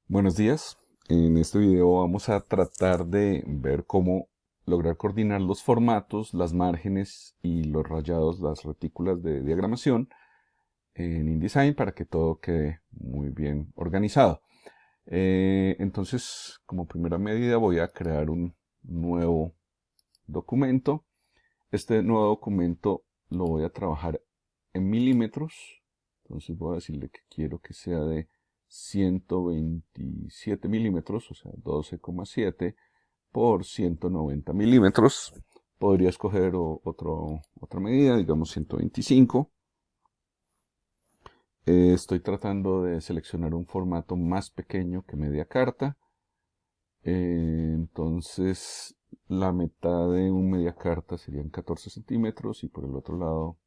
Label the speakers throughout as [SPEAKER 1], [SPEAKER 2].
[SPEAKER 1] Buenos días. En este video vamos a tratar de ver cómo lograr coordinar los formatos, las márgenes y los rayados, las retículas de diagramación en InDesign para que todo quede muy bien organizado. Entonces, como primera medida voy a crear un nuevo documento. Este nuevo documento lo voy a trabajar en milímetros. Entonces voy a decirle que quiero que sea de 127 milímetros, o sea, 12,7 por 190 milímetros. Podría escoger otra medida, digamos 125. Estoy tratando de seleccionar un formato más pequeño que media carta. Entonces, la mitad de un media carta serían 14 centímetros y por el otro lado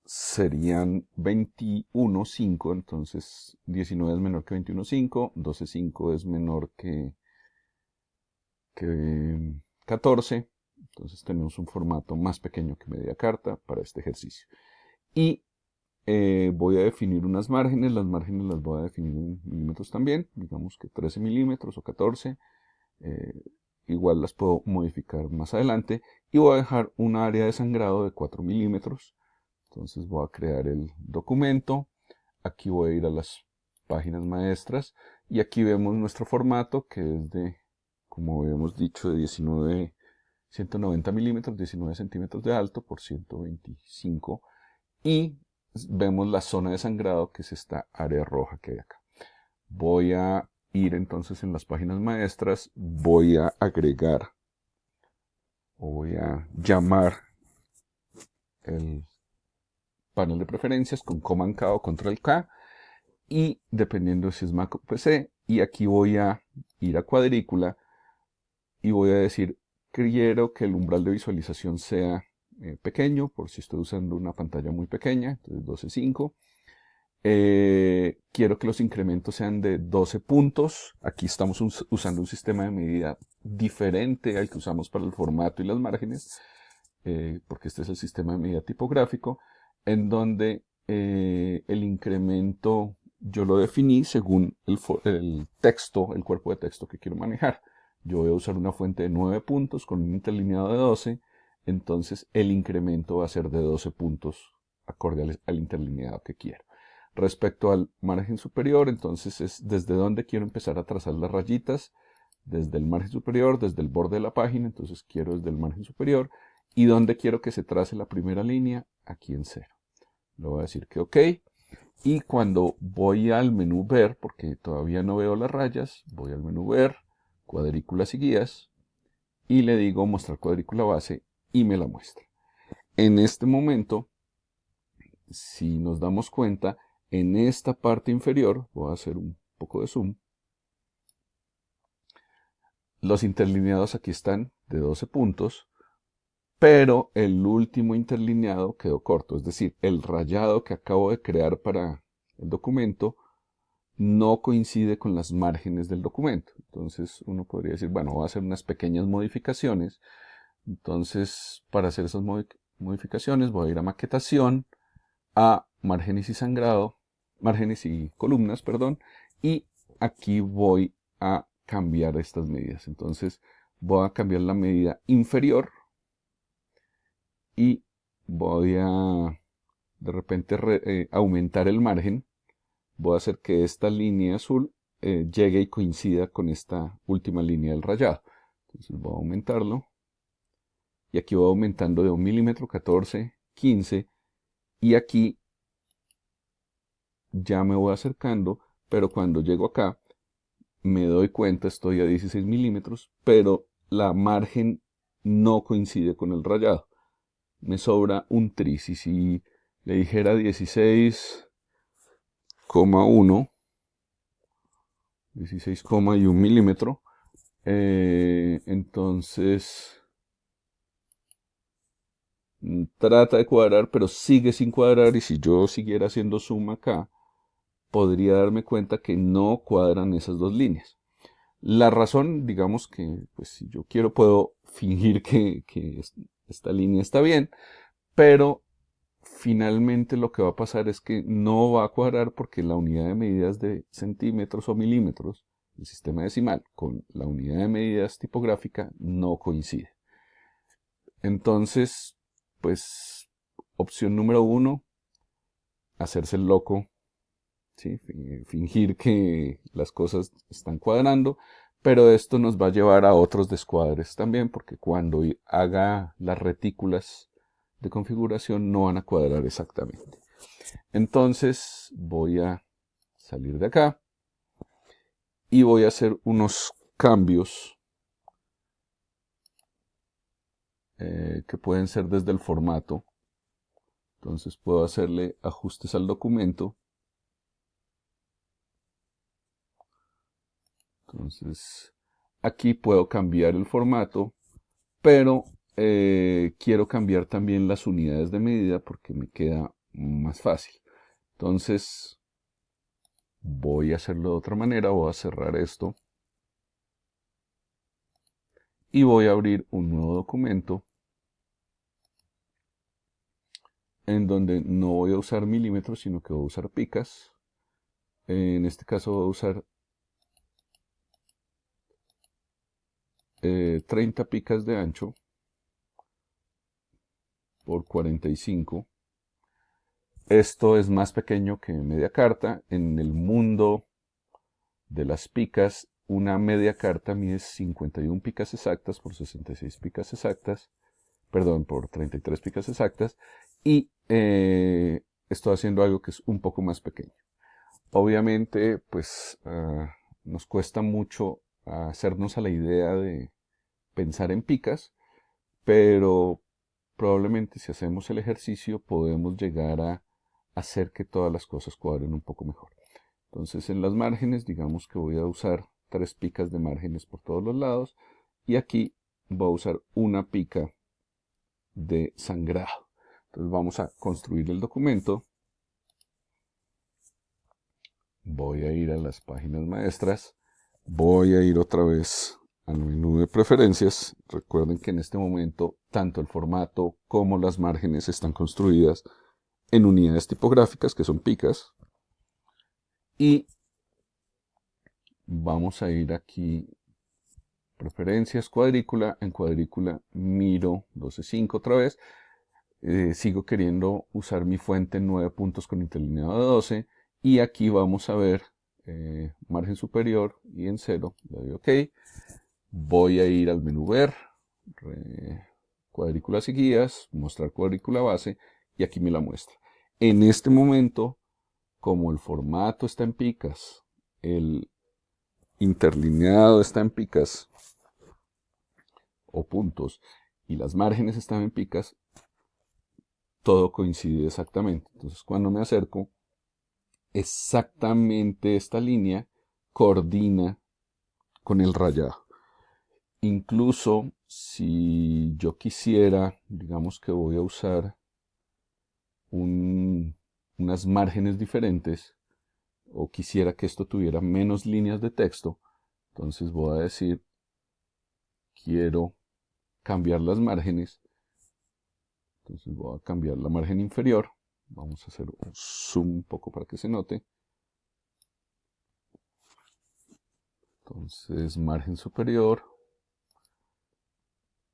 [SPEAKER 1] serían 21,5. Entonces 19 es menor que 21,5, 12,5 es menor que 14. Entonces tenemos un formato más pequeño que media carta para este ejercicio. Y voy a definir unas márgenes. Las márgenes las voy a definir en milímetros también. Digamos que 13 milímetros o 14. eh, Igual las puedo modificar más adelante. Y voy a dejar un área de sangrado de 4 milímetros. Entonces voy a crear el documento. Aquí voy a ir a las páginas maestras. Y aquí vemos nuestro formato, que es de, como habíamos dicho, de 190 milímetros, 19 centímetros de alto por 125. Y vemos la zona de sangrado, que es esta área roja que hay acá. Voy a ir entonces en las páginas maestras, voy a agregar o voy a llamar el panel de preferencias con Command K o Control K, y dependiendo si es Mac o PC, y aquí voy a ir a cuadrícula y voy a decir, quiero que el umbral de visualización sea pequeño, por si estoy usando una pantalla muy pequeña, entonces 12,5. Quiero que los incrementos sean de 12 puntos. Aquí estamos usando un sistema de medida diferente al que usamos para el formato y las márgenes, porque este es el sistema de medida tipográfico, en donde el incremento yo lo definí según el texto, el cuerpo de texto que quiero manejar. Yo voy a usar una fuente de 9 puntos con un interlineado de 12, entonces el incremento va a ser de 12 puntos acorde al interlineado que quiero. Respecto al margen superior, entonces es desde donde quiero empezar a trazar las rayitas, desde el margen superior, desde el borde de la página, entonces quiero desde el margen superior, y donde quiero que se trace la primera línea, aquí en 0. Le voy a decir que OK, y cuando voy al menú ver, porque todavía no veo las rayas, voy al menú ver, cuadrículas y guías, y le digo mostrar cuadrícula base, y me la muestra. En este momento, si nos damos cuenta, en esta parte inferior, voy a hacer un poco de zoom, los interlineados aquí están de 12 puntos, pero el último interlineado quedó corto, es decir, el rayado que acabo de crear para el documento no coincide con las márgenes del documento. Entonces uno podría decir, bueno, voy a hacer unas pequeñas modificaciones. Entonces, para hacer esas modificaciones voy a ir a maquetación, a márgenes y sangrado, márgenes y columnas, perdón, y aquí voy a cambiar estas medidas. Entonces voy a cambiar la medida inferior y voy a de repente aumentar el margen. Voy a hacer que esta línea azul llegue y coincida con esta última línea del rayado. Entonces voy a aumentarlo. Y aquí voy aumentando de 1 milímetro, 14, 15. Y aquí ya me voy acercando, pero cuando llego acá me doy cuenta, estoy a 16 milímetros, pero la margen no coincide con el rayado. Me sobra un tris, y si le dijera 16,1, 16,1 milímetro, entonces trata de cuadrar, pero sigue sin cuadrar, y si yo siguiera haciendo zoom acá, podría darme cuenta que no cuadran esas dos líneas. La razón, digamos que, pues si yo quiero puedo fingir que esta línea está bien, pero finalmente lo que va a pasar es que no va a cuadrar porque la unidad de medidas de centímetros o milímetros, el sistema decimal, con la unidad de medidas tipográfica no coincide. Entonces, pues, opción número 1, hacerse el loco, ¿sí? Fingir que las cosas están cuadrando, pero esto nos va a llevar a otros descuadres también, porque cuando haga las retículas de configuración no van a cuadrar exactamente. Entonces voy a salir de acá y voy a hacer unos cambios que pueden ser desde el formato. Entonces puedo hacerle ajustes al documento. Entonces aquí puedo cambiar el formato, pero quiero cambiar también las unidades de medida porque me queda más fácil. Entonces voy a hacerlo de otra manera, voy a cerrar esto y voy a abrir un nuevo documento en donde no voy a usar milímetros, sino que voy a usar picas. En este caso voy a usar 30 picas de ancho por 45. Esto es más pequeño que media carta. En el mundo de las picas, una media carta mide 51 picas exactas por 66 picas exactas, perdón, por 33 picas exactas, y estoy haciendo algo que es un poco más pequeño. Obviamente, pues nos cuesta mucho hacernos a la idea de pensar en picas, pero probablemente si hacemos el ejercicio podemos llegar a hacer que todas las cosas cuadren un poco mejor. Entonces en las márgenes, digamos que voy a usar 3 picas de márgenes por todos los lados y aquí voy a usar una pica de sangrado. Entonces vamos a construir el documento. Voy a ir a las páginas maestras. Voy a ir otra vez al menú de preferencias. Recuerden que en este momento tanto el formato como las márgenes están construidas en unidades tipográficas que son picas. Y vamos a ir aquí, preferencias, cuadrícula. En cuadrícula miro 12.5 otra vez. Sigo queriendo usar mi fuente en 9 puntos con interlineado de 12. Y aquí vamos a ver margen superior y en 0. Le doy OK. Voy a ir al menú ver, cuadrículas y guías, mostrar cuadrícula base y aquí me la muestra. En este momento, como el formato está en picas, el interlineado está en picas o puntos y las márgenes están en picas, todo coincide exactamente. Entonces cuando me acerco, exactamente esta línea coordina con el rayado. Incluso si yo quisiera, digamos que voy a usar unas márgenes diferentes o quisiera que esto tuviera menos líneas de texto, entonces voy a decir, quiero cambiar las márgenes. Entonces voy a cambiar la margen inferior. Vamos a hacer un zoom un poco para que se note. Entonces margen superior.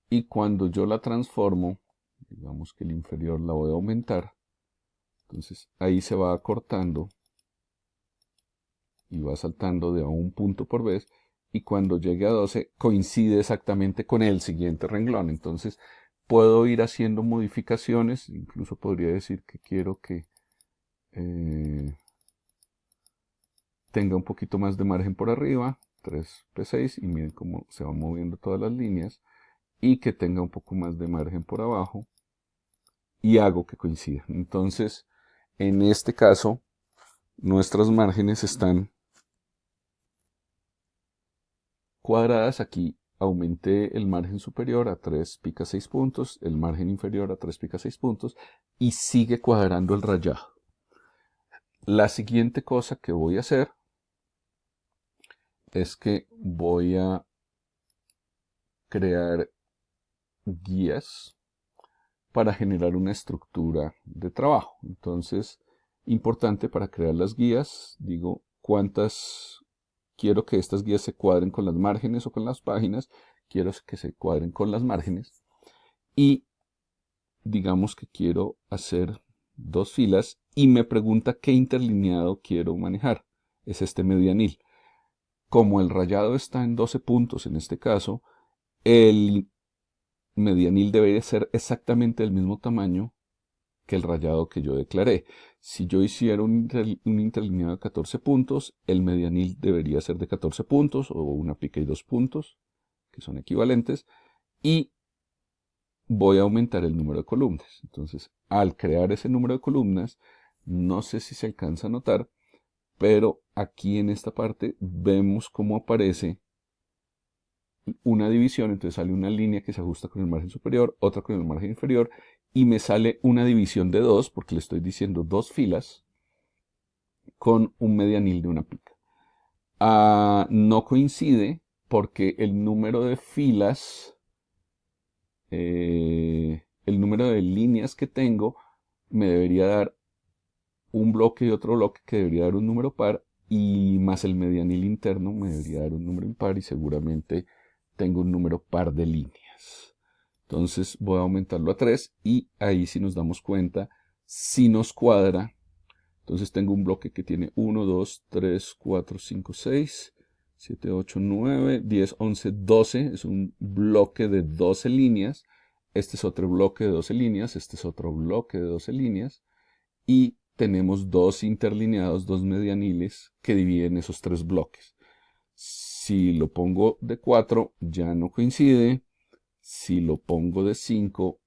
[SPEAKER 1] Y cuando yo la transformo, digamos que el inferior la voy a aumentar. Entonces ahí se va acortando y va saltando de a un punto por vez. Y cuando llegue a 12 coincide exactamente con el siguiente renglón. Entonces puedo ir haciendo modificaciones. Incluso podría decir que quiero que tenga un poquito más de margen por arriba. 3P6 y miren cómo se van moviendo todas las líneas. Y que tenga un poco más de margen por abajo. Y hago que coincida. Entonces, en este caso, nuestras márgenes están cuadradas. Aquí aumenté el margen superior a 3 picas 6 puntos, el margen inferior a 3 picas 6 puntos y sigue cuadrando el rayado. La siguiente cosa que voy a hacer es que voy a crear guías para generar una estructura de trabajo. Entonces, importante para crear las guías, digo cuántas quiero que estas guías se cuadren con las márgenes o con las páginas, quiero que se cuadren con las márgenes y digamos que quiero hacer 2 filas y me pregunta qué interlineado quiero manejar. Es este medianil. Como el rayado está en 12 puntos en este caso, el medianil debe ser exactamente del mismo tamaño que el rayado que yo declaré. Si yo hiciera un interlineado de 14 puntos, el medianil debería ser de 14 puntos o una pica y 2 puntos, que son equivalentes, y voy a aumentar el número de columnas. Entonces, al crear ese número de columnas, no sé si se alcanza a notar, pero aquí en esta parte vemos cómo aparece una división, entonces sale una línea que se ajusta con el margen superior, otra con el margen inferior, y me sale una división de 2, porque le estoy diciendo 2 filas, con un medianil de una pica. No coincide porque el número de filas, el número de líneas que tengo, me debería dar un bloque y otro bloque que debería dar un número par, y más el medianil interno me debería dar un número impar, y seguramente tengo un número par de líneas. Entonces voy a aumentarlo a 3 y ahí si nos damos cuenta, si nos cuadra. Entonces tengo un bloque que tiene 1, 2, 3, 4, 5, 6, 7, 8, 9, 10, 11, 12. Es un bloque de 12 líneas. Este es otro bloque de 12 líneas. Este es otro bloque de 12 líneas. Y tenemos 2 interlineados, 2 medianiles que dividen esos 3 bloques. Si lo pongo de 4, ya no coincide. Si lo pongo de 5,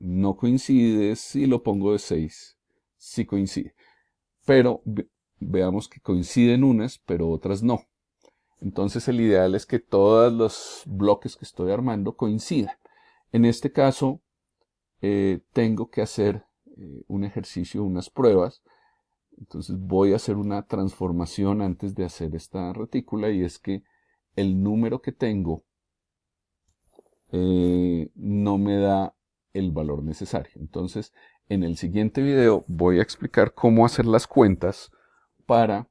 [SPEAKER 1] no coincide. Si lo pongo de 6, sí coincide. Pero veamos que coinciden unas, pero otras no. Entonces el ideal es que todos los bloques que estoy armando coincidan. En este caso, tengo que hacer un ejercicio, unas pruebas. Entonces voy a hacer una transformación antes de hacer esta retícula, y es que el número que tengo no me da el valor necesario. Entonces, en el siguiente video voy a explicar cómo hacer las cuentas para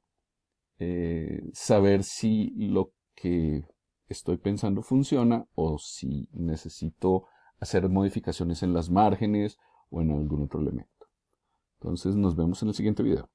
[SPEAKER 1] saber si lo que estoy pensando funciona o si necesito hacer modificaciones en las márgenes o en algún otro elemento. Entonces, nos vemos en el siguiente video.